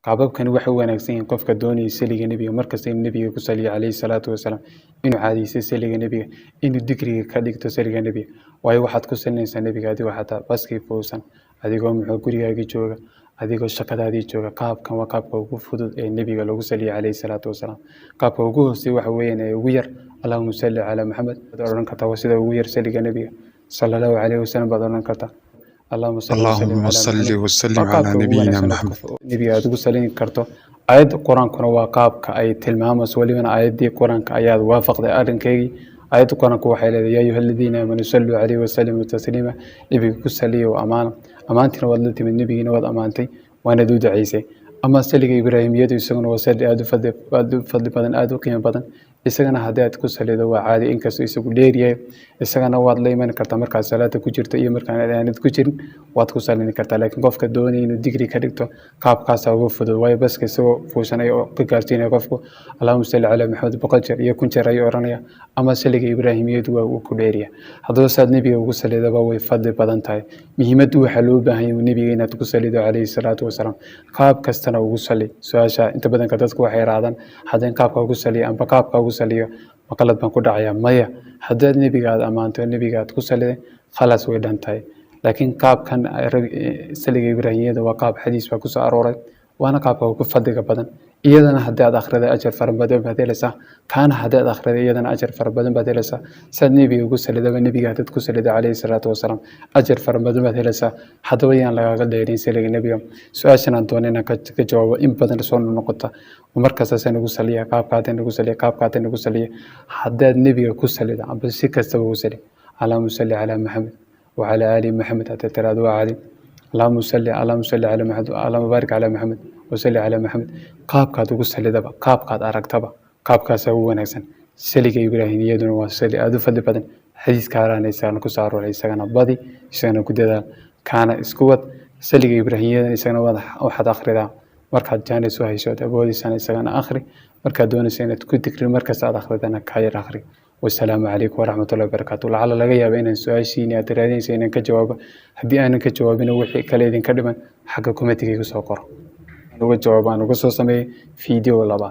qaababkani waxay u wanaagsan yihiin qofka doonaya saliga nebiga markasta in nebiga ku saliyo calayhi salaatu wasalaam inuu caadaysto saliga nebiga inuu digriga ka dhigto saliga nebiga waayo waxaad ku salinaysaa nebiga adigoo xataa baskii fuusan adigoo muxuu gurigaaga jooga adigoo shaqadaadii jooga qaabkan waa qaabka ugu fudud ee nebiga lagu saliyo calayhi salaatu wasalaam qaabka ugu hooseeya waxa weeyaan ee ugu yar allahuma salli calaa maxamed baad odhan kartaa waa sida ugu yar saliga nebiga sala allahu calayhi wasalam baad odhan kartaa اللهم صل وسلم على نبينا محمد نبي أدوك سلين كرتو آيات القرآن كنا وقاب كأي تلمامس ولمن آيات دي القرآن كأيات وافق ذي أرن كي آيات القرآن كوحي يا أيها الذين آمنوا صلوا عليه وسلموا تسليما نبي كسلي وأمانة أمانتنا ودلتي من نبي نود أمانتي وأنا دود عيسى أما سلك إبراهيم يدو يسقون وسلي أدو فضل بدن أدو قيم بدن isagana haddii aad ku salido waa caadi inkastoo isagu dheeryahay isagana waad la iman kartaa markaad salaada ku jirto iyo markaan aanad ku jirin waad ku salini kartaa laakiin qofka doonaya inuu digri ka dhigto qaabkaasa ugu fudud waayo baska isagoo fuushanaya oo ka gaarsiinaya qofku allahuma salli calaa maxamed boqol jeer iyo kun jeer ayuu oranaya ama saliga ibraahimiyadu waa uu ku dheerya haddaba saad nebiga ugu salidaba way fadli badan tahay muhiimaddu waxaa loo baahan yahay nebiga inaad ku salido calayhi salaatu wasalaam qaab kastana ugu sali su-aasha inta badanka dadku waxay raadaan haddeen qaabka ugu saliya amba qaabka ugu saliyo maqalad baan ku dhacayaa maya haddaad nebiga aad ammaanto nebiga aad ku saliday khalaas way dhan tahay laakiin qaabkan saliga ibraahimiyada waa qaab xadiis baa kusoo arooray waana qaabka ugu fadliga badan iyadana haddii aad akhriday ajar fara badan baad helaysaa kaana haddii aad akhriday iyadana ajar fara badan baad helaysaa saad nebiga ugu salidaba nebiga haddaad ku saliday calayhi salaatu wasalaam ajar fara badan baad helaysaa haddaba yaan lagaaga dheerin saliga nebiga su-aashan aan doona inaan ka jawaabo in badan soo noqota markaasaan ugu saliya qaabkaatan ugu saliya qaabkaatan ugu saliya haddaad nebiga ku salida amba si kastaba ugu sali allahuma salli calaa maxamed وعلى آل محمد أتتراد وعلي اللهم صل على محمد اللهم بارك على محمد وصلي على محمد qaabkaad ugu salidaba qaabkaad aragtaba qaabkaas ugu wanaagsan saliga ibraahimiyaduna waa sali aad u fadli badan xadiiska araanaysan ku saaroolay isagana badi isagana ku dadaal kaana isku wad saliga ibraahimiyaduna isagana waxaad akhridaa markaad jaanis u hayso awoodisan isagana akhri markaad doonayso inaad ku digri markaas aad akhridana ka yar akhri والسلام عليكم ورحمة الله وبركاته لعل لقى يا بين السؤالين أترادين سين كجواب هدي أنا كجوابنا وحي كليدين كلمة حقكم تيجي سوقر أنا وجوابان وقصص سمي فيديو ولا بعد